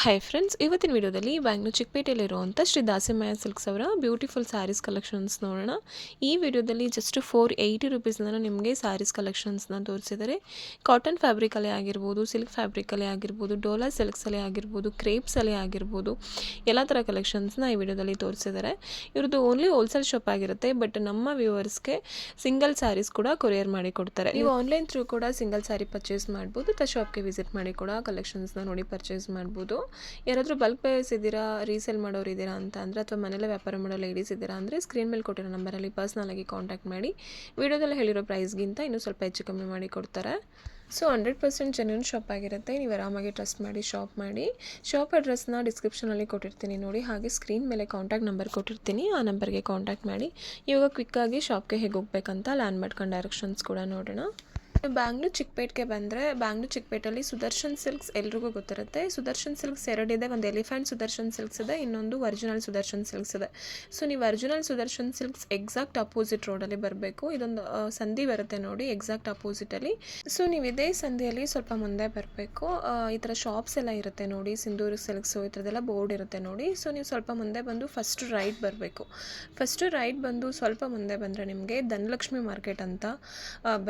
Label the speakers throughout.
Speaker 1: Hi friends, ಇವತ್ತಿನ ವಿಡಿಯೋದಲ್ಲಿ Bangalore ಚಿಕ್ಕಪೇಟೆಯಲ್ಲಿರುವಂಥ Shri Dasimayya silks ಅವರ ಬ್ಯೂಟಿಫುಲ್ ಸ್ಯಾರೀಸ್ ಕಲೆಕ್ಷನ್ಸ್ ನೋಡೋಣ. ಈ ವಿಡಿಯೋದಲ್ಲಿ ಜಸ್ಟ್ 480 ರುಪೀಸ್ನ ನಿಮಗೆ ಸ್ಯಾರೀಸ್ ಕಲೆಕ್ಷನ್ಸ್ನ ತೋರಿಸಿದ್ದಾರೆ. ಕಾಟನ್ ಫ್ಯಾಬ್ರಿಕಲ್ಲೇ ಆಗಿರ್ಬೋದು, ಸಿಲ್ಕ್ ಫ್ಯಾಬ್ರಿಕಲ್ಲೇ ಆಗಿರ್ಬೋದು, ಡೋಲಾ ಸಿಲ್ಕ್ಸಲ್ಲೇ ಆಗಿರ್ಬೋದು, ಕ್ರೇಪ್ಸಲ್ಲೇ ಆಗಿರ್ಬೋದು, ಎಲ್ಲ ಥರ ಕಲೆಕ್ಷನ್ಸ್ನ ಈ ವಿಡಿಯೋದಲ್ಲಿ ತೋರಿಸಿದ್ದಾರೆ. ಇವ್ರದ್ದು ಓನ್ಲಿ ಹೋಲ್ಸೇಲ್ ಶಾಪ್ ಆಗಿರುತ್ತೆ, ಬಟ್ ನಮ್ಮ ವ್ಯೂವರ್ಸ್ಗೆ ಸಿಂಗಲ್ ಸ್ಯಾರೀಸ್ ಕೂಡ ಕೊರಿಯರ್ ಮಾಡಿ ಕೊಡ್ತಾರೆ. ನೀವು ಆನ್ಲೈನ್ ಥ್ರೂ ಕೂಡ ಸಿಂಗಲ್ ಸ್ಯಾರಿ ಪರ್ಚೇಸ್ ಮಾಡ್ಬೋದು, ಅಥವಾ ಶಾಪ್ಗೆ ವಿಸಿಟ್ ಮಾಡಿ ಕೂಡ ಕಲೆಕ್ಷನ್ಸ್ನ ನೋಡಿ ಪರ್ಚೇಸ್ ಮಾಡ್ಬೋದು. ಯಾರಾದರೂ ಬಲ್ಕ್ ಬಯರ್ಸ್ ಇದ್ದೀರಾ, ರೀಸೇಲ್ ಮಾಡೋರು ಇದ್ದೀರಾ ಅಂತ ಅಂದರೆ, ಅಥವಾ ಮನೇಲೆ ವ್ಯಾಪಾರ ಮಾಡೋ ಲೇಡೀಸ್ ಇದ್ದೀರಾ ಅಂದರೆ ಸ್ಕ್ರೀನ್ ಮೇಲೆ ಕೊಟ್ಟಿರೋ ನಂಬರಲ್ಲಿ ಪರ್ಸ್ನಲಾಗಿ ಕಾಂಟ್ಯಾಕ್ಟ್ ಮಾಡಿ. ವಿಡಿಯೋದಲ್ಲಿ ಹೇಳಿರೋ ಪ್ರೈಸ್ಗಿಂತ ಇನ್ನೂ ಸ್ವಲ್ಪ ಹೆಚ್ಚು ಕಮ್ಮಿ ಮಾಡಿ ಕೊಡ್ತಾರೆ. ಸೊ 100% ಜೆನ್ಯೂನ್ ಶಾಪ್ ಆಗಿರುತ್ತೆ. ನೀವು ಆರಾಮಾಗಿ ಟ್ರಸ್ಟ್ ಮಾಡಿ ಶಾಪ್ ಮಾಡಿ. ಶಾಪ್ ಅಡ್ರೆಸ್ನ ಡಿಸ್ಕ್ರಿಪ್ಷನಲ್ಲಿ ಕೊಟ್ಟಿರ್ತೀನಿ ನೋಡಿ, ಹಾಗೆ ಸ್ಕ್ರೀನ್ ಮೇಲೆ ಕಾಂಟ್ಯಾಕ್ಟ್ ನಂಬರ್ ಕೊಟ್ಟಿರ್ತೀನಿ, ಆ ನಂಬರ್ಗೆ ಕಾಂಟ್ಯಾಕ್ಟ್ ಮಾಡಿ. ಇವಾಗ ಕ್ವಿಕ್ಕಾಗಿ ಶಾಪ್ಗೆ ಹೇಗೆ ಹೋಗ್ಬೇಕಂತ ಲ್ಯಾಂಡ್ ಮಾಡ್ಕೊಂಡು ಡೈರೆಕ್ಷನ್ಸ್ ಕೂಡ ನೋಡೋಣ. ಬ್ಯಾಂಗ್ಳೂರು ಚಿಕ್ಕಪೇಟೆಗೆ ಬಂದರೆ, ಬ್ಯಾಂಗ್ಳೂರು ಚಿಕ್ಕಪೇಟೆಯಲ್ಲಿ ಸುದರ್ಶನ್ ಸಿಲ್ಕ್ಸ್ ಎಲ್ರಿಗೂ ಗೊತ್ತಿರುತ್ತೆ. ಸುದರ್ಶನ್ ಸಿಲ್ಕ್ಸ್ ಎರಡಿದೆ, ಒಂದು ಎಲಿಫೆಂಟ್ ಸುದರ್ಶನ್ ಸಿಲ್ಕ್ಸ್ ಇದೆ, ಇನ್ನೊಂದು ಒರಿಜಿನಲ್ ಸುದರ್ಶನ್ ಸಿಲ್ಕ್ಸ್ ಇದೆ. ಸೊ ನೀವು original Sudarshan silks exact opposite ರೋಡಲ್ಲಿ ಬರಬೇಕು. ಇದೊಂದು ಸಂಧಿ ಬರುತ್ತೆ ನೋಡಿ, ಎಕ್ಸಾಕ್ಟ್ ಅಪೋಸಿಟಲ್ಲಿ. ಸೊ ನೀವು ಇದೇ ಸಂಧಿಯಲ್ಲಿ ಸ್ವಲ್ಪ ಮುಂದೆ ಬರಬೇಕು. ಈ ಥರ ಶಾಪ್ಸ್ ಎಲ್ಲ ಇರುತ್ತೆ ನೋಡಿ, ಸಿಂಧೂರು ಸಿಲ್ಕ್ಸು ಈ ಥರದ್ದೆಲ್ಲ ಬೋರ್ಡ್ ಇರುತ್ತೆ ನೋಡಿ. ಸೊ ನೀವು ಸ್ವಲ್ಪ ಮುಂದೆ ಬಂದು ಫಸ್ಟ್ ರೈಟ್ ಬರಬೇಕು. ಫಸ್ಟು ರೈಟ್ ಬಂದು ಸ್ವಲ್ಪ ಮುಂದೆ ಬಂದರೆ ನಿಮಗೆ ಧನಲಕ್ಷ್ಮಿ ಮಾರ್ಕೆಟ್ ಅಂತ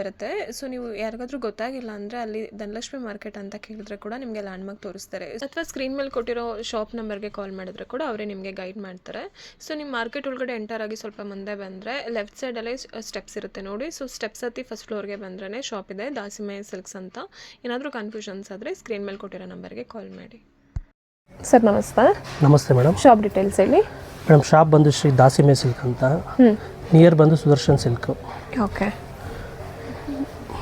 Speaker 1: ಬರುತ್ತೆ. ಸೊ ನೀವು ಯಾರಿಗಾದ್ರೂ ಗೊತ್ತಾಗಿಲ್ಲ ಅಂದರೆ ಅಲ್ಲಿ ಧನಲಕ್ಷ್ಮಿ ಮಾರ್ಕೆಟ್ ಅಂತ ಕೇಳಿದ್ರೆ ಕೂಡ ನಿಮಗೆ ಲ್ಯಾಂಡ್ ಮಾರ್ಕ್ ತೋರಿಸ್ತಾರೆ, ಅಥವಾ ಸ್ಕ್ರೀನ್ ಮೇಲೆ ಕೊಟ್ಟಿರೋ ಶಾಪ್ ನಂಬರ್ಗೆ ಕಾಲ್ ಮಾಡಿದ್ರೆ ಕೂಡ ಅವರೇ ನಿಮಗೆ ಗೈಡ್ ಮಾಡ್ತಾರೆ. ಸೊ ನಿಮ್ಮ ಮಾರ್ಕೆಟ್ ಒಳಗಡೆ ಎಂಟರ್ ಆಗಿ ಸ್ವಲ್ಪ ಮುಂದೆ ಬಂದರೆ ಲೆಫ್ಟ್ ಸೈಡಲ್ಲೇ ಸ್ಟೆಪ್ಸ್ ಇರುತ್ತೆ ನೋಡಿ. ಸೊ ಸ್ಟೆಪ್ಸ್ ಹತ್ತಿ ಫಸ್ಟ್ ಫ್ಲೋರ್ಗೆ ಬಂದ್ರೇ ಶಾಪ್ ಇದೆ, ದಾಸಿಮಯ್ಯ ಸಿಲ್ಕ್ಸ್ ಅಂತ. ಏನಾದರೂ ಕನ್ಫ್ಯೂಷನ್ಸ್ ಆದರೆ ಸ್ಕ್ರೀನ್ ಮೇಲೆ ಕೊಟ್ಟಿರೋ ನಂಬರ್ಗೆ ಕಾಲ್ ಮಾಡಿ. ಸರ್ ನಮಸ್ತೆ.
Speaker 2: ನಮಸ್ತೆ ಮೇಡಮ್.
Speaker 1: ಶಾಪ್ ಡೀಟೇಲ್ಸ್ ಹೇಳಿ
Speaker 2: ಮೇಡಮ್. ಶಾಪ್ ಬಂದು ಶ್ರೀ ದಾಸಿಮಯ್ಯ ಸಿಲ್ಕ್ ಅಂತ, ನಿಯರ್ ಬಂದು ಸುದರ್ಶನ್ ಸಿಲ್ಕ್.
Speaker 1: ಓಕೆ.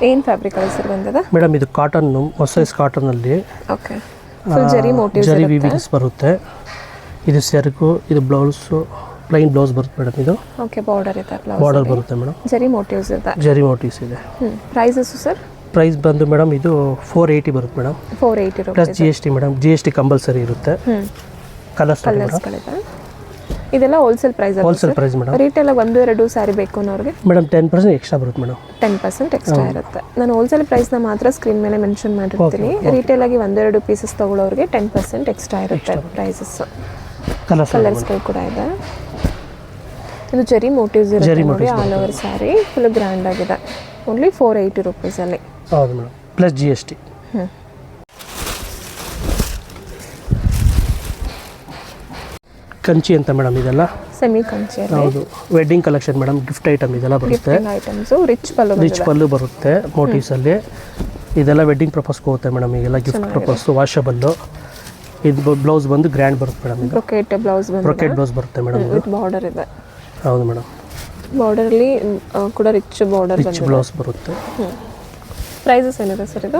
Speaker 1: ಏನು ಫ್ಯಾಬ್ರಿಕ್ ಸರ್ ಬಂದಿದೆ
Speaker 2: ಮೇಡಮ್? ಇದು ಕಾಟನ್ನು, ಮೊಸೈಸ್ ಕಾಟನಲ್ಲಿ
Speaker 1: okay, zari motifs
Speaker 2: zari weavings ಬರುತ್ತೆ. ಇದು ಸೆರಗು, ಇದು ಬ್ಲೌಸು ಪ್ಲೈನ್ ಬ್ಲೌಸ್ ಬರುತ್ತೆ ಮೇಡಮ್. ಇದು
Speaker 1: ಓಕೆ, ಬಾರ್ಡರ್ ಇದೆ,
Speaker 2: ಬಾರ್ಡರ್ ಬರುತ್ತೆ ಮೇಡಮ್.
Speaker 1: ಜರಿ ಮೋಟಿವ್ಸ್ ಇದೆ,
Speaker 2: ಜರಿ ಮೋಟಿವ್ಸ್ ಇದೆ.
Speaker 1: Prices sir?
Speaker 2: ಪ್ರೈಸ್ ಬಂದು ಮೇಡಮ್ ಇದು 480 ಬರುತ್ತೆ madam.
Speaker 1: 480
Speaker 2: plus GST madam. GST compulsory ಇರುತ್ತೆ.
Speaker 1: ಕಲರ್ಸ್ಗಳಿದೆ. ಇದೆಲ್ಲ wholesale price?
Speaker 2: Wholesale price madam.
Speaker 1: Retail 1-2 sari ಬೇಕು ಅನ್ನೋರಿಗೆ
Speaker 2: ಮೇಡಮ್ 10% ಎಕ್ಸ್ಟ್ರಾ ಬರುತ್ತೆ ಮೇಡಮ್.
Speaker 1: 10% ಎಕ್ಸ್ಟ್ರಾ ಇರುತ್ತೆ. ನಾನು ಹೋಲ್ಸೇಲ್ ಪ್ರೈಸ್ನ ಮಾತ್ರ ಸ್ಕ್ರೀನ್ ಮೇಲೆ ಮೆನ್ಷನ್ ಮಾಡಿರ್ತೀನಿ. ರಿಟೇಲ್ ಆಗಿ 1-2 ಪೀಸಸ್ ತೊಗೊಳ್ಳೋರಿಗೆ 10% ಎಕ್ಸ್ಟ್ರಾ ಇರುತ್ತೆ ಪ್ರೈಸಸ್. ಕಲರ್ಸ್ಗಳು ಕೂಡ ಇದೆ. ಇದು ಜರಿ ಮೋಟಿವ್ಸ್ ಇರುತ್ತೆ ನೋಡಿ, all over sari full grand ಆಗಿದೆ. ಓನ್ಲಿ 480 ರುಪೀಸಲ್ಲಿ.
Speaker 2: ಹೌದು ಮೇಡಮ್, ಪ್ಲಸ್ GST. ಕಂಚಿ ಅಂತ ಮೇಡಮ್, ಇದೆಲ್ಲ
Speaker 1: ಸೆಮಿ ಕಂಚಿ.
Speaker 2: ಹೌದು, wedding collection madam. Gift item ಇದೆಲ್ಲ ಬರುತ್ತೆ.
Speaker 1: ಐಟಮ್ಸ್ ರಿಚ್ ಪಲ್ಲು
Speaker 2: ಬರುತ್ತೆ ಮೋಟಿವ್ಸಲ್ಲಿ. ಇದೆಲ್ಲ ವೆಡ್ಡಿಂಗ್ ಪರ್ಪಸ್ಗೆ ಹೋಗುತ್ತೆ ಮೇಡಮ್. ಈಗೆಲ್ಲ ಗಿಫ್ಟ್ ಪರ್ಪಸ್, ವಾಷಬಲ್ಲು. ಇದು ಬ್ಲೌಸ್ ಬಂದು ಗ್ರ್ಯಾಂಡ್ ಬರುತ್ತೆ ಮೇಡಮ್. ಇದು
Speaker 1: ಬ್ರೊಕೆಟ್ ಬ್ಲೌಸ್
Speaker 2: ಬರುತ್ತೆ ಮೇಡಮ್.
Speaker 1: ಬಾರ್ಡರ್ ಇದೆ.
Speaker 2: ಹೌದು ಮೇಡಮ್.
Speaker 1: ಬಾರ್ಡರಲ್ಲಿ ಕೂಡ ರಿಚ್ ಬಾರ್ಡರ್,
Speaker 2: ರಿಚ್ ಬ್ಲೌಸ್ ಬರುತ್ತೆ.
Speaker 1: ಪ್ರೈಸಸ್ ಏನಿದೆ ಸರ್ ಇದು?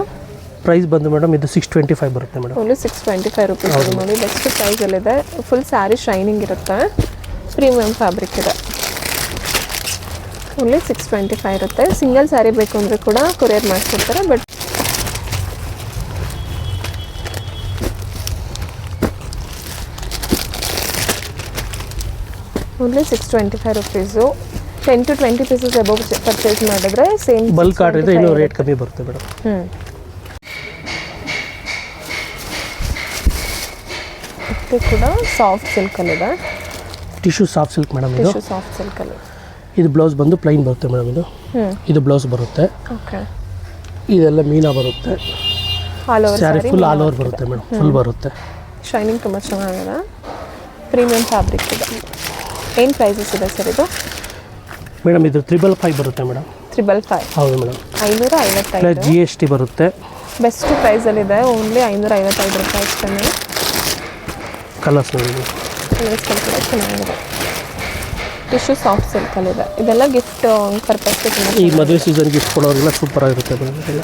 Speaker 2: ಪ್ರೈಸ್ ಬಂದು ಮೇಡಮ್ ಇದು 625 ಬರುತ್ತೆ ಮೇಡಮ್.
Speaker 1: ಓನ್ಲಿ 625 ರುಪೀಸ್ ನೋಡಿ, ಬೆಸ್ಟ್ ಪ್ರೈಸಲ್ಲಿದೆ. ಫುಲ್ ಸ್ಯಾರಿ ಶೈನಿಂಗ್ ಇರುತ್ತೆ, ಪ್ರೀಮಿಯಂ ಫ್ಯಾಬ್ರಿಕ್ ಇದೆ. ಓನ್ಲಿ 625 ಇರುತ್ತೆ. ಸಿಂಗಲ್ ಸ್ಯಾರಿ ಬೇಕು ಅಂದರೆ ಕೂಡ ಕೊರಿಯರ್ ಮಾಡಿಸ್ಕೊಡ್ತಾರೆ. But only 625 rupees. 10 to 20 pieces above purchase ಮಾಡಿದ್ರೆ ಸೇಮ್
Speaker 2: ಬಲ್ಕ್ ಆರ್ಡರ್ ಇದೆ, ಇನ್ನೂ ರೇಟ್ ಕಮ್ಮಿ ಬರುತ್ತೆ ಮೇಡಮ್.
Speaker 1: ಇದು ಕೂಡ ಸಾಫ್ಟ್ ಸಿಲ್ಕಲ್ಲಿದೆ.
Speaker 2: Tissue soft silk madam. ಇದು
Speaker 1: ಸಾಫ್ಟ್ ಸಿಲ್ಕಲ್ಲಿ.
Speaker 2: ಇದು ಬ್ಲೌಸ್ ಬಂದು ಪ್ಲೈನ್ ಬರುತ್ತೆ ಮೇಡಮ್. ಇದು ಬ್ಲೌಸ್ ಬರುತ್ತೆ.
Speaker 1: ಓಕೆ.
Speaker 2: ಇದೆಲ್ಲ ಮೀನಾ ಬರುತ್ತೆ. ಸ್ಯಾರಿ ಫುಲ್ ಆಲ್ ಓವರ್ ಬರುತ್ತೆ ಮೇಡಮ್. ಫುಲ್ ಬರುತ್ತೆ.
Speaker 1: ಶೈನಿಂಗ್ ತುಂಬ ಚೆನ್ನಾಗಿದೆ, ಪ್ರೀಮಿಯಂ ಫ್ಯಾಬ್ರಿಕ್ ಇದೆ. ಏನು ಪ್ರೈಸಸ್ ಇದೆ ಸರ್ ಇದು?
Speaker 2: ಮೇಡಮ್ ಇದು 555 ಬರುತ್ತೆ ಮೇಡಮ್.
Speaker 1: 555.
Speaker 2: ಹೌದು ಮೇಡಮ್.
Speaker 1: 555
Speaker 2: ಪ್ಲಸ್ GST ಬರುತ್ತೆ.
Speaker 1: ಬೆಸ್ಟ್ ಪ್ರೈಸಲ್ಲಿದೆ, ಓನ್ಲಿ 555 ರೂಪಾಯಿ ಅಷ್ಟೇ.
Speaker 2: ಕಲರ್ಸ್ ನೋಡಿ,
Speaker 1: ಕಲರ್ಸ್ಗಳು ಕೂಡ ಚೆನ್ನಾಗಿದೆ. ಟಿಶ್ಯೂ ಸಾಫ್ಟ್ ಸಿಲ್ಕಲ್ಲಿದೆ. ಇದೆಲ್ಲ ಗಿಫ್ಟ್ ಪರ್ಪಸ್ಗೆ
Speaker 2: ಈ ಮದುವೆ ಸೀಸನ್ ಗಿಫ್ಟ್ ಕೊಡೋರಿಗೆಲ್ಲ ಸೂಪರ್ ಆಗಿರುತ್ತೆ ಮೇಡಮ್. ಇದೆಲ್ಲ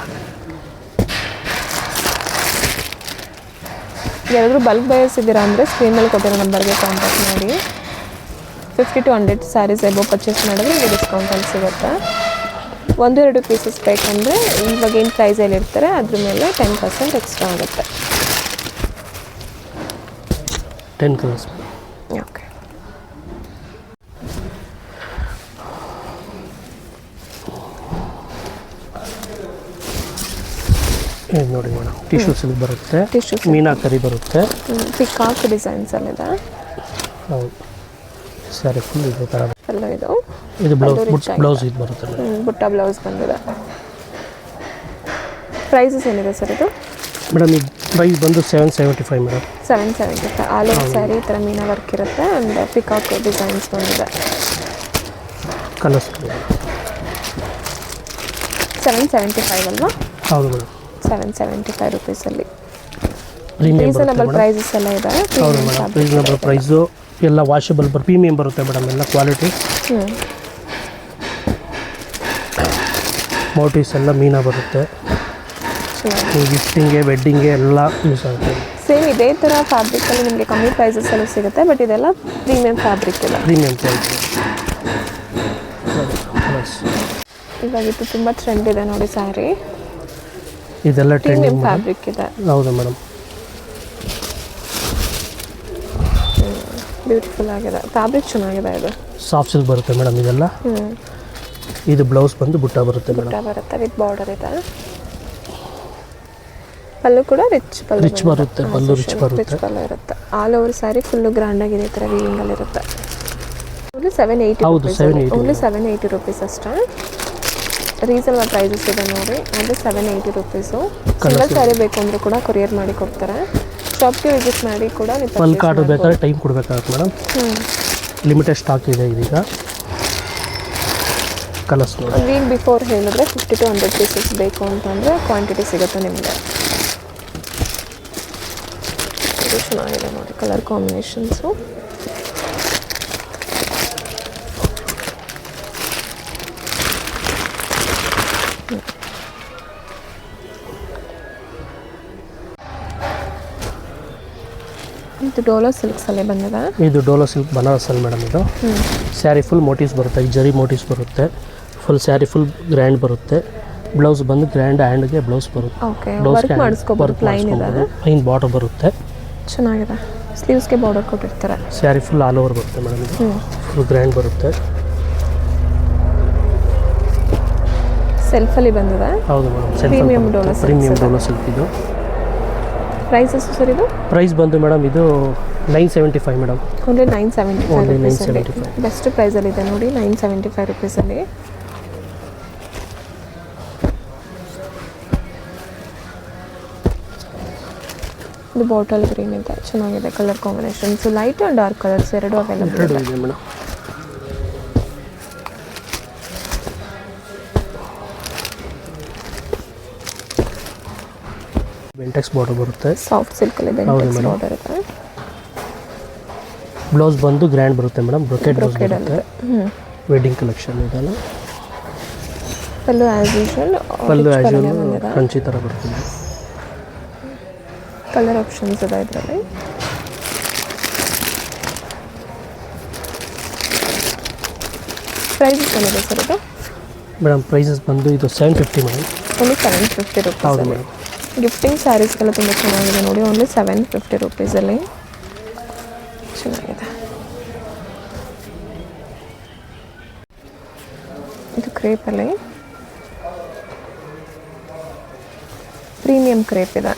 Speaker 1: ಯಾರಾದರೂ ಬಲ್ಕ್ ಬಯರ್ಸ್ ಇದ್ದೀರಾ ಅಂದರೆ ಸ್ಕ್ರೀನ್ ಮೇಲೆ ಕೊಟ್ಟಿರೋ ನಂಬರ್ಗೆ ಕಾಂಟ್ಯಾಕ್ಟ್ ಮಾಡಿ. 50 to 100 ಸ್ಯಾರೀಸ್ ಅಬೌವ್ ಪರ್ಚೇಸ್ ಮಾಡಿದ್ರೆ ನಿಮಗೆ ಡಿಸ್ಕೌಂಟಲ್ಲಿ ಸಿಗುತ್ತೆ. 1-2 ಪೀಸಸ್ ಬೇಕಂದರೆ ಇವಾಗ ಏನು ಪ್ರೈಸಲ್ಲಿ ಇರ್ತಾರೆ ಅದ್ರ ಮೇಲೆ 10% ಎಕ್ಸ್ಟ್ರಾ ಆಗುತ್ತೆ.
Speaker 2: 10 ಕಲರ್ಸ್.
Speaker 1: ಓಕೆ.
Speaker 2: ಇದು ನೋಡಿ ಮೇಡಮ್ ಟಿಶ್ಯೂ ಸಿಲ್ಕ್ ಬರುತ್ತೆ,
Speaker 1: ಟಿಶ್ಯೂ
Speaker 2: ಮೀನಾಕರಿ ಬರುತ್ತೆ.
Speaker 1: ಪಿಕಾಕ್ ಡಿಸೈನ್ಸಲ್ಲಿದೆ.
Speaker 2: ಹೌದು, ಸ್ಯಾರಿ ಫುಲ್ ಇದೆ ಥರ.
Speaker 1: ಎಲ್ಲ
Speaker 2: ಇದು ಬ್ಲೌಸ್ ಇದು ಬರುತ್ತೆ ಮೇಡಮ್.
Speaker 1: ಬುಟ್ಟ ಬ್ಲೌಸ್ ಬಂದಿದೆ. ಪ್ರೈಸಸ್ ಏನಿದೆ ಸರ್ ಇದು?
Speaker 2: ಮೇಡಮ್ ಇದು ಪ್ರೈಸ್ ಬಂದು 775 ಮೇಡಮ್.
Speaker 1: 775 ಆಲ್ ಓವರ್ ಸ್ಯಾರಿ ಈ ಥರ ಮೀನಾ ವರ್ಕ್ ಇರುತ್ತೆ ಆ್ಯಂಡ್ ಪಿಕಾಕ್ ಡಿಸೈನ್ಸ್ ಬಂದಿದೆ.
Speaker 2: ಕಲರ್ಸ್
Speaker 1: 775 ಅಲ್ವಾ?
Speaker 2: ಹೌದು ಮೇಡಮ್.
Speaker 1: 775 ರುಪೀಸಲ್ಲಿ
Speaker 2: ಪ್ರೀಮಿಯಂ
Speaker 1: ರೀಸನಬಲ್ ಪ್ರೈಸಸ್ ಎಲ್ಲ ಇದೆ.
Speaker 2: ಹೌದು ಮೇಡಮ್, ರೀಸನಬಲ್ ಪ್ರೈಸು ಎಲ್ಲ ವಾಷಬಲ್ ಪ್ರೀಮಿಯಂ ಬರುತ್ತೆ ಮೇಡಮ್, ಎಲ್ಲ ಕ್ವಾಲಿಟಿ. ಮೋಟಿವ್ಸ್ ಎಲ್ಲ ಮೀನಾ ಬರುತ್ತೆ. ಗಿಫ್ಟಿಂಗ್ಗೆ ವೆಡ್ಡಿಂಗ್ಗೆ ಎಲ್ಲ ಯೂಸ್ ಆಗುತ್ತೆ.
Speaker 1: ಸೇಮ್ ಇದೇ ಥರ ಫ್ಯಾಬ್ರಿಕಲ್ಲಿ ನಿಮಗೆ ಕಮ್ಮಿ ಪ್ರೈಸಸ್ಸಲ್ಲೂ ಸಿಗುತ್ತೆ, ಬಟ್ ಇದೆಲ್ಲ ಪ್ರೀಮಿಯಂ ಫ್ಯಾಬ್ರಿಕ್ ಇದೆ.
Speaker 2: Premium price.
Speaker 1: ಇವಾಗಿತ್ತು ತುಂಬ ಟ್ರೆಂಡ್ ಇದೆ ನೋಡಿ ಸ್ಯಾರಿ.
Speaker 2: ಇದೆಲ್ಲ
Speaker 1: ಪ್ರೀಮಿಯಂ ಫ್ಯಾಬ್ರಿಕ್ ಇದೆ.
Speaker 2: ಹೌದು ಮೇಡಮ್.
Speaker 1: ಬ್ಯೂಟಿಫುಲ್ ಆಗಿದೆ, ಫ್ಯಾಬ್ರಿಕ್ ಚೆನ್ನಾಗಿದೆ. ಇದು
Speaker 2: ಸಾಫ್ಟ್ ಸಿಲ್ಕ್ ಬರುತ್ತೆ ಮೇಡಮ್ ಇದೆಲ್ಲ. ಇದು ಬ್ಲೌಸ್ ಬಂದು ಬುಟ್ಟ ಬರುತ್ತೆ ಮೇಡಮ್.
Speaker 1: ಬುಟ್ಟ ಬರುತ್ತೆ ವಿತ್ ಬಾರ್ಡರ್ ಇದೆ. ಪಲ್ಲು ಕೂಡ ರಿಚ್
Speaker 2: ಬರುತ್ತೆ. ಪಲ್ಲು ರಿಚ್ ಬರುತ್ತೆ.
Speaker 1: ಪಲ್ಲು ಇರುತ್ತೆ. All over sari full grand ಆಗಿದೆ, ಈ ಥರ ವೀವಿಂಗಲ್ಲಿ ಇರುತ್ತೆ. Only 780 rupees. ಓನ್ಲಿ 780 ರುಪೀಸ್ ಅಷ್ಟೇ. ರೀಸನಬಲ್ ಪ್ರೈಸಸ್ ಇದೆ ನೋಡಿ. ಅಂದರೆ 780 ರುಪೀಸು. ಸಿಂಗಲ್ ಸ್ಯಾರಿ ಬೇಕು ಅಂದರೂ ಕೂಡ ಕೊರಿಯರ್ ಮಾಡಿ ಕೊಡ್ತಾರೆ. ಶಾಪ್ಗೆ ವಿಸಿಟ್ ಮಾಡಿ ಕೂಡ ನೀವು
Speaker 2: ಬಲ್ಕ್ ಆರ್ಡರ್ ಬೇಕಾದ್ರೆ ಟೈಮ್ ಕೊಡಬೇಕಾಗುತ್ತೆ ಮೇಡಮ್. ಲಿಮಿಟೆಡ್ ಸ್ಟಾಕ್ ಇದೆ ಇದೀಗ. ಕಲರ್ಸ್ ನೋಡಿ.
Speaker 1: ವೀಕ್ ಬಿಫೋರ್ ಹೇಳಿದ್ರೆ 50 to 100 ಪೀಸಸ್ ಬೇಕು ಅಂತಂದರೆ ಕ್ವಾಂಟಿಟಿ ಸಿಗುತ್ತೆ ನಿಮಗೆ. ಇದು ಚೆನ್ನಾಗಿದೆ ನೋಡಿ ಕಲರ್ ಕಾಂಬಿನೇಷನ್ಸು. ಇದು ಡೋಲೋ ಸಿಲ್ಕ್ಸಲ್ಲೇ ಬಂದಿದೆ.
Speaker 2: ಇದು ಡೋಲೋ ಸಿಲ್ಕ್ ಬನಾರಸಲ್ಲಿ ಮೇಡಮ್. ಇದು ಸ್ಯಾರಿ ಫುಲ್ ಮೋಟಿವ್ಸ್ ಬರುತ್ತೆ, ಜರಿ ಮೋಟಿವ್ಸ್ ಬರುತ್ತೆ. ಫುಲ್ ಸ್ಯಾರಿ ಫುಲ್ ಗ್ರ್ಯಾಂಡ್ ಬರುತ್ತೆ. ಬ್ಲೌಸ್ ಬಂದು ಗ್ರ್ಯಾಂಡ್ ಹ್ಯಾಂಡ್ಗೆ ಬ್ಲೌಸ್ ಬರುತ್ತೆ.
Speaker 1: ಓಕೆ, ವರ್ಕ್ ಮಾಡಿಸ್ಕೋಬೋದು. ಪ್ಲೈನ್ ಇದೆ,
Speaker 2: ಪ್ಲೈನ್ ಬಾರ್ಡರ್ ಬರುತ್ತೆ.
Speaker 1: ಚೆನ್ನಾಗಿದೆ. ಸ್ಲೀವ್ಸ್ಗೆ ಬಾರ್ಡರ್ ಕೊಟ್ಟಿರ್ತಾರೆ.
Speaker 2: ಸ್ಯಾರಿ ಫುಲ್ ಆಲ್ ಓವರ್ ಬರುತ್ತೆ ಮೇಡಮ್. ಇದು ಫುಲ್ ಗ್ರ್ಯಾಂಡ್ ಬರುತ್ತೆ.
Speaker 1: ಸೆಲ್ಫಲ್ಲಿ ಬಂದಿದೆ.
Speaker 2: ಹೌದು ಮೇಡಮ್,
Speaker 1: ಪ್ರೀಮಿಯಂ
Speaker 2: ಡೋಲೋ ಸಿಲ್ಕ್ ಇದು.
Speaker 1: ಪ್ರೈಸಸ್ ಸರ್ ಇದು?
Speaker 2: ಪ್ರೈಸ್ ಬಂದು ಮೇಡಮ್ ಇದು 975 ಮೇಡಮ್.
Speaker 1: ಓನ್ಲಿ 975
Speaker 2: ರುಪೀಸಲ್ಲಿ
Speaker 1: ಬೆಸ್ಟ್ ಪ್ರೈಸಲ್ಲಿದೆ ನೋಡಿ. 975 ರುಪೀಸಲ್ಲಿ. ಇದು ಬಾಟಲ್ ಗ್ರೀನ್ ಇದೆ, ಚೆನ್ನಾಗಿದೆ colour combinations. Light and dark colours ಎರಡು ಅವೈಲಬಲ್ ಇದೆ
Speaker 2: ಮೇಡಮ್. ಬೆಂಟೆಕ್ಸ್ ಬಾರ್ಡರ್ ಬರುತ್ತೆ.
Speaker 1: ಸಾಫ್ಟ್ ಸಿಲ್ಕಲ್ಲಿ ಬೆಂಟೆಕ್ಸ್ ಬಾರ್ಡರ್ ಇದೆ.
Speaker 2: ಬ್ಲೌಸ್ ಬಂದು ಗ್ರ್ಯಾಂಡ್ ಬರುತ್ತೆ ಮೇಡಮ್. ಬ್ರೊಕೆಡ್ ಬರುತ್ತೆ. ವೆಡ್ಡಿಂಗ್ ಕಲೆಕ್ಷನ್ ಇದೆಲ್ಲ.
Speaker 1: ಪಲ್ಲು ಆ್ಯಸ್ ಯೂಶುವಲ್
Speaker 2: ಕಂಚಿ ಥರ ಬರುತ್ತೆ.
Speaker 1: ಕಲರ್ ಆಪ್ಷನ್ಸ್ ಇದೆ ಇದರಲ್ಲಿ. ಪ್ರೈಸಸ್ ಏನಿದೆ ಸರ್ ಇದು?
Speaker 2: ಮೇಡಮ್ ಪ್ರೈಸಸ್ ಬಂದು ಇದು 750 ಮೇಡಮ್.
Speaker 1: Only 750 rupees.
Speaker 2: ಹೌದು ಮೇಡಮ್.
Speaker 1: ಗಿಫ್ಟಿಂಗ್ ಸ್ಯಾರೀಸ್ಗೆಲ್ಲ ತುಂಬ ಚೆನ್ನಾಗಿದೆ ನೋಡಿ. ಓನ್ಲಿ 750 ರುಪೀಸಲ್ಲಿ ಚೆನ್ನಾಗಿದೆ. ಇದು ಕ್ರೇಪಲ್ಲಿ ಪ್ರೀಮಿಯಂ ಕ್ರೇಪ್ ಇದೆ.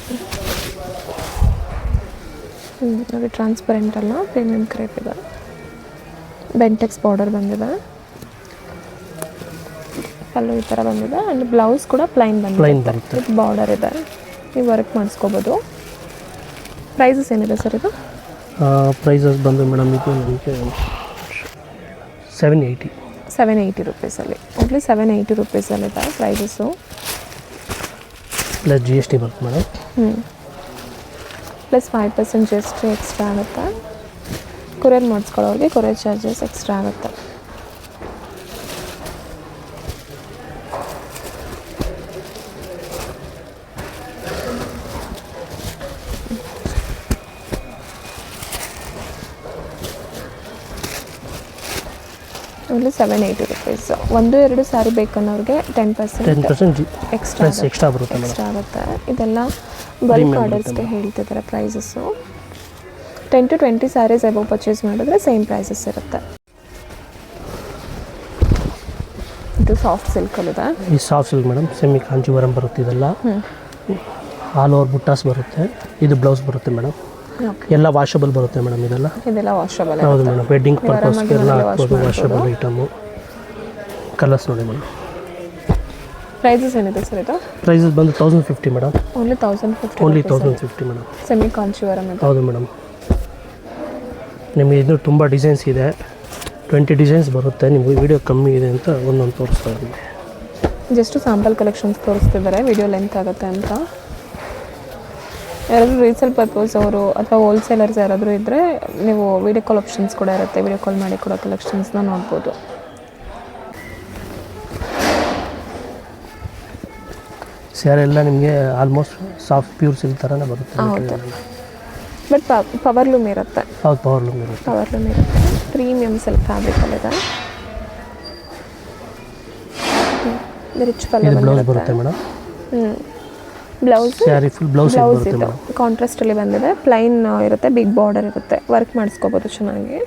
Speaker 1: ನೋಡಿ ಟ್ರಾನ್ಸ್ಪರೆಂಟ್ ಅಲ್ಲ, ಪ್ರೀಮಿಯಂ ಕ್ರೇಪ್ ಇದೆ. ಬೆಂಟೆಕ್ಸ್ ಬಾರ್ಡರ್ ಬಂದಿದೆ. ಪಲ್ಲು ಈ ಥರ ಬಂದಿದೆ ಆ್ಯಂಡ್ ಬ್ಲೌಸ್ ಕೂಡ ಪ್ಲೈನ್
Speaker 2: ಬರುತ್ತೆ.
Speaker 1: ಇದು ಬಾರ್ಡರ್ ಇದೆ, ನೀವು ವರ್ಕ್ ಮಾಡಿಸ್ಕೋಬೋದು. ಪ್ರೈಸಸ್ ಏನಿದೆ ಸರ್ ಇದು?
Speaker 2: ಪ್ರೈಸಸ್ ಬಂದು ಮೇಡಮ್ ಇದು ನಮಗೆ
Speaker 1: 780 ರುಪೀಸಲ್ಲಿ. ಓನ್ಲಿ 780 ರುಪೀಸಲ್ಲಿದೆ ಪ್ರೈಸಸ್ಸು.
Speaker 2: ಪ್ಲಸ್ GST ಬರುತ್ತೆ ಮೇಡಮ್.
Speaker 1: ಪ್ಲಸ್ 5% GST ಎಕ್ಸ್ಟ್ರಾ ಆಗುತ್ತೆ. ಕೊರಿಯರ್ ಮಾಡಿಸ್ಕೊಳ್ಳೋರಿಗೆ ಕೊರಿಯರ್ ಚಾರ್ಜಸ್ ಎಕ್ಸ್ಟ್ರಾ ಆಗುತ್ತೆ. Only 780 rupees. 1-2 ಸ್ಯಾರಿ ಬೇಕನ್ನೋರಿಗೆ 10% ಎಕ್ಸ್ಟ್ರಾ ಆಗುತ್ತೆ. ಇದೆಲ್ಲ ಬಲ್ಕ್ ಆರ್ಡರ್ಸ್ಗೆ ಹೇಳ್ತಿದ್ದಾರೆ prices. 10 to 20 saris above purchase ಮಾಡಿದ್ರೆ ಸೇಮ್ ಪ್ರೈಸಸ್ ಇರುತ್ತೆ. ಇದು ಸಾಫ್ಟ್ ಸಿಲ್ಕಲ್ಲಿದೆ.
Speaker 2: ಈ soft silk madam semi Kanjeevaram ಬರುತ್ತೆ ಇದೆಲ್ಲ. ಆಲ್ ಓವರ್ ಬುಟ್ಟಾಸ್ ಬರುತ್ತೆ. ಇದು ಬ್ಲೌಸ್ ಬರುತ್ತೆ ಮೇಡಮ್.
Speaker 1: ಓಕೆ,
Speaker 2: ಎಲ್ಲ ವಾಷಬಲ್ ಬರುತ್ತೆ ಮೇಡಮ್ ಇದೆಲ್ಲ.
Speaker 1: ಇದೆಲ್ಲ ವಾಷಬಲ್.
Speaker 2: ಹೌದು ಮೇಡಮ್, ವೆಡ್ಡಿಂಗ್ ಪರ್ಪಸ್ಗೆ ಎಲ್ಲ
Speaker 1: ಮನೆಯಲ್ಲೇ
Speaker 2: ಹಾಕ್ಬೋದು. Washable item. ಕಲರ್ಸ್ ನೋಡಿ ಮೇಡಮ್.
Speaker 1: ಪ್ರೈಸಸ್ ಏನಿದೆ ಸರ್ ಇದು?
Speaker 2: ಪ್ರೈಸಸ್ ಬಂದು 1050 madam.
Speaker 1: Only 1050.
Speaker 2: Only 1050 madam.
Speaker 1: Semi Kanjeevaram ಇದು.
Speaker 2: ಹೌದು ಮೇಡಮ್. ನಿಮಗೆ ಇದು ತುಂಬ ಡಿಸೈನ್ಸ್ ಇದೆ, 20 ಡಿಸೈನ್ಸ್ ಬರುತ್ತೆ. ನಿಮಗೆ ವಿಡಿಯೋ ಕಮ್ಮಿ ಇದೆ ಅಂತ ಒಂದೊಂದು ತೋರಿಸ್ತಾ ಇದ್ದೀನಿ.
Speaker 1: ಜಸ್ಟ್ ಸ್ಯಾಂಪಲ್ ಕಲೆಕ್ಷನ್ಸ್ ತೋರಿಸ್ತಿದ್ದಾರೆ, ವಿಡಿಯೋ ಲೆಂತ್ ಆಗುತ್ತೆ ಅಂತ. ಯಾರಾದರೂ ರೀಸೇಲ್ ಪರ್ಪಸ್ ಅವರು ಅಥವಾ ಹೋಲ್ಸೇಲರ್ಸ್ ಯಾರಾದರೂ ಇದ್ದರೆ ನೀವು ವಿಡಿಯೋ ಕಾಲ್ ಆಪ್ಷನ್ಸ್ ಕೂಡ ಇರುತ್ತೆ, ವಿಡಿಯೋ ಕಾಲ್ ಮಾಡಿ ಕೊಡೋ ಕಲೆಕ್ಷನ್ಸ್ನ ನೋಡ್ಬೋದು.
Speaker 2: ಸ್ಯಾರಿ ಎಲ್ಲ ನಿಮಗೆ ಆಲ್ಮೋಸ್ಟ್ ಸಾಫ್ಟ್ ಪ್ಯೂರ್ ಸಿಲ್ಕ್ ಥರನೇ ಬರುತ್ತೆ.
Speaker 1: ಹೌದು, ಬಟ್ ಪವರ್ ಲೂಮ್ ಇರುತ್ತೆ.
Speaker 2: ಹೌದು, ಪವರ್ ಲೂಮ್ ಇರುತ್ತೆ.
Speaker 1: ಪವರ್ ಲೂಮ್ ಇರುತ್ತೆ. ಪ್ರೀಮಿಯಮ್ ಸಿಲ್ಕ್ ಫ್ಯಾಬ್ರಿಕಲ್ಲಿದೆ. ರಿಚ್ ಪಲ್ಲು
Speaker 2: ಬ್ಲೌಸ್ ಬರುತ್ತೆ madam.
Speaker 1: Blouse
Speaker 2: sari full blouse ಬರುತ್ತೆ
Speaker 1: ಇದು
Speaker 2: ಮೇಡಮ್.
Speaker 1: ಕಾಂಟ್ರಾಸ್ಟಲ್ಲಿ ಬಂದಿದೆ. ಪ್ಲೈನ್ ಇರುತ್ತೆ, ಬಿಗ್ ಬಾರ್ಡರ್ ಇರುತ್ತೆ. ವರ್ಕ್ ಮಾಡಿಸ್ಕೋಬೋದು ಚೆನ್ನಾಗಿ.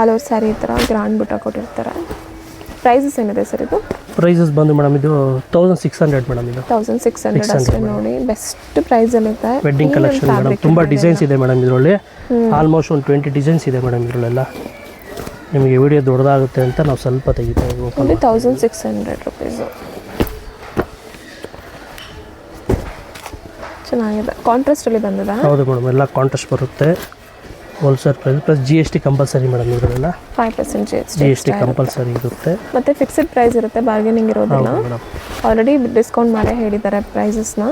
Speaker 1: ಆಲ್ ಓವರ್ ಸ್ಯಾರಿ ಈ ಥರ ಗ್ರ್ಯಾಂಡ್ ಬುಟ್ಟ ಕೊಟ್ಟಿರ್ತಾರೆ. ಪ್ರೈಸಸ್ ಏನಿದೆ ಸರ್ ಇದು?
Speaker 2: ಪ್ರೈಸಸ್ ಬಂದು ಮೇಡಮ್ ಇದು 1600 ಮೇಡಮ್. ಇದು
Speaker 1: 1600 ಅಷ್ಟೇ ನೋಡಿ, ಬೆಸ್ಟ್ ಪ್ರೈಸಲ್ಲಿದೆ.
Speaker 2: Wedding collection madam. ತುಂಬ ಡಿಸೈನ್ಸ್ ಇದೆ ಮೇಡಮ್ ಇದರಲ್ಲಿ. ಆಲ್ಮೋಸ್ಟ್ ಒಂದು 20 ಡಿಸೈನ್ಸ್ ಇದೆ ಮೇಡಮ್ ಇದರಲ್ಲೆಲ್ಲ. ನಿಮಗೆ ವಿಡಿಯೋ ದೊಡ್ಡದಾಗುತ್ತೆ ಅಂತ ನಾವು ಸ್ವಲ್ಪ ತೆಗಿತಾ ಇದ್ದೀವಿ.
Speaker 1: Only 1600 rupees. ಚೆನ್ನಾಗಿದೆ, ಕಾಂಟ್ರಾಸ್ಟಲ್ಲಿ ಬಂದಿದೆ.
Speaker 2: ಹೌದು ಮೇಡಮ್, ಎಲ್ಲ ಕಾಂಟ್ರಾಸ್ಟ್ ಬರುತ್ತೆ. Wholesale price plus GST compulsory madam. ಇದರಲ್ಲ
Speaker 1: 5%
Speaker 2: GST ಕಂಪಲ್ಸರಿ ಇರುತ್ತೆ.
Speaker 1: ಮತ್ತು ಫಿಕ್ಸ್ಡ್ ಪ್ರೈಸ್ ಇರುತ್ತೆ, ಬಾರ್ಗೇನಿಂಗ್ ಇರೋದಿಲ್ಲ. ಆಲ್ರೆಡಿ ಡಿಸ್ಕೌಂಟ್ ಮಾಡೇ ಹೇಳಿದ್ದಾರೆ ಪ್ರೈಸಸ್ನ.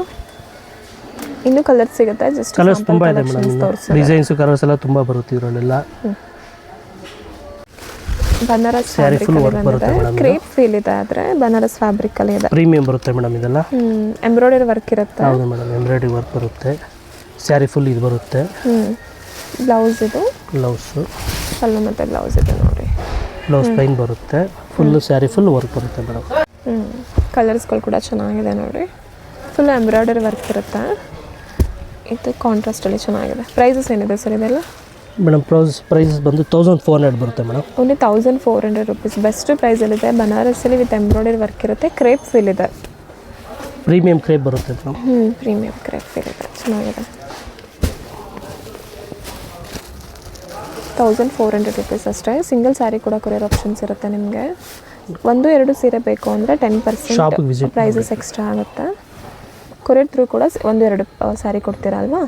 Speaker 1: ಇನ್ನೂ ಕಲರ್ಸ್ ಸಿಗುತ್ತೆ. ಜಸ್ಟ್
Speaker 2: ಕಲರ್ಸ್ ತುಂಬ ಇದೆ ಮೇಡಮ್. ಡಿಸೈನ್ಸು ಕಲರ್ಸ್ ಎಲ್ಲ ತುಂಬ ಬರುತ್ತೆ ಇದರಲ್ಲೆಲ್ಲ.
Speaker 1: ಬನಾರಸ್
Speaker 2: ಸ್ಯಾರಿ ಫುಲ್ ವರ್ಕ್ ಬರುತ್ತೆ ಮೇಡಮ್.
Speaker 1: ಕ್ರೇಪ್ ಫೀಲ್ ಇದೆ, ಆದರೆ ಬನಾರಸ್ ಫ್ಯಾಬ್ರಿಕಲ್ಲಿ ಇದೆ.
Speaker 2: ಪ್ರೀಮಿಯಂ ಬರುತ್ತೆ ಮೇಡಮ್ ಇದೆಲ್ಲ.
Speaker 1: ಎಂಬ್ರಾಯ್ಡರಿ ವರ್ಕ್ ಇರುತ್ತೆ.
Speaker 2: ಹೌದು ಮೇಡಮ್, ಎಂಬ್ರಾಯ್ಡರಿ ವರ್ಕ್ ಬರುತ್ತೆ. ಸ್ಯಾರಿ ಫುಲ್ ಇದು ಬರುತ್ತೆ.
Speaker 1: ಬ್ಲೌಸ್ ಇದು
Speaker 2: ಬ್ಲೌಸು
Speaker 1: ಪಲ್ಲು ಮತ್ತು ಬ್ಲೌಸ್ ಇದೆ ನೋಡಿ.
Speaker 2: ಬ್ಲೌಸ್ ಪ್ಲೈನ್ ಬರುತ್ತೆ. ಫುಲ್ಲು ಸ್ಯಾರಿ ಫುಲ್ ವರ್ಕ್ ಬರುತ್ತೆ ಮೇಡಮ್.
Speaker 1: ಕಲರ್ಸ್ಗಳು ಕೂಡ ಚೆನ್ನಾಗಿದೆ ನೋಡಿ. ಫುಲ್ ಎಂಬ್ರಾಯ್ಡರಿ ವರ್ಕ್ ಇರುತ್ತೆ. ಇದು ಕಾಂಟ್ರಾಸ್ಟಲ್ಲಿ ಚೆನ್ನಾಗಿದೆ. ಪ್ರೈಸಸ್ ಏನಿದೆ ಸರ್ ಇದೆಲ್ಲ?
Speaker 2: ಮೇಡಮ್ ಪ್ರೈಸಸ್ ಬಂದು 1400 ಬರುತ್ತೆ ಮೇಡಮ್.
Speaker 1: Only 1400 rupees. ಬೆಸ್ಟ್ ಪ್ರೈಸಲ್ಲಿದೆ. ಬನಾರಸಲ್ಲಿ ವಿತ್ ಎಂಬ್ರಾಯ್ಡರಿ ವರ್ಕ್ ಇರುತ್ತೆ. ಕ್ರೇಪ್ ಫೀಲ್ ಇದೆ.
Speaker 2: ಪ್ರೀಮಿಯಂ ಕ್ರೇಪ್ ಬರುತ್ತೆ ಮೇಡಮ್.
Speaker 1: ಪ್ರೀಮಿಯಂ ಕ್ರೇಪ್ ಫೀಲ್ ಇದೆ, ಚೆನ್ನಾಗಿದೆ. 1400 ರುಪೀಸ್ ಅಷ್ಟೇ. ಸಿಂಗಲ್ ಸ್ಯಾರಿ ಕೂಡ ಕೊರಿಯರ್ ಆಪ್ಷನ್ಸ್ ಇರುತ್ತೆ ನಿಮಗೆ. 1-2 ಸೀರೆ ಬೇಕು ಅಂದರೆ 10% ಪ್ರೈಸಸ್ ಎಕ್ಸ್ಟ್ರಾ ಆಗುತ್ತೆ. ಕೊರಿಯರ್ ಥ್ರೂ ಕೂಡ 1-2 ಸ್ಯಾರಿ ಕೊಡ್ತೀರಾ ಅಲ್ವಾ?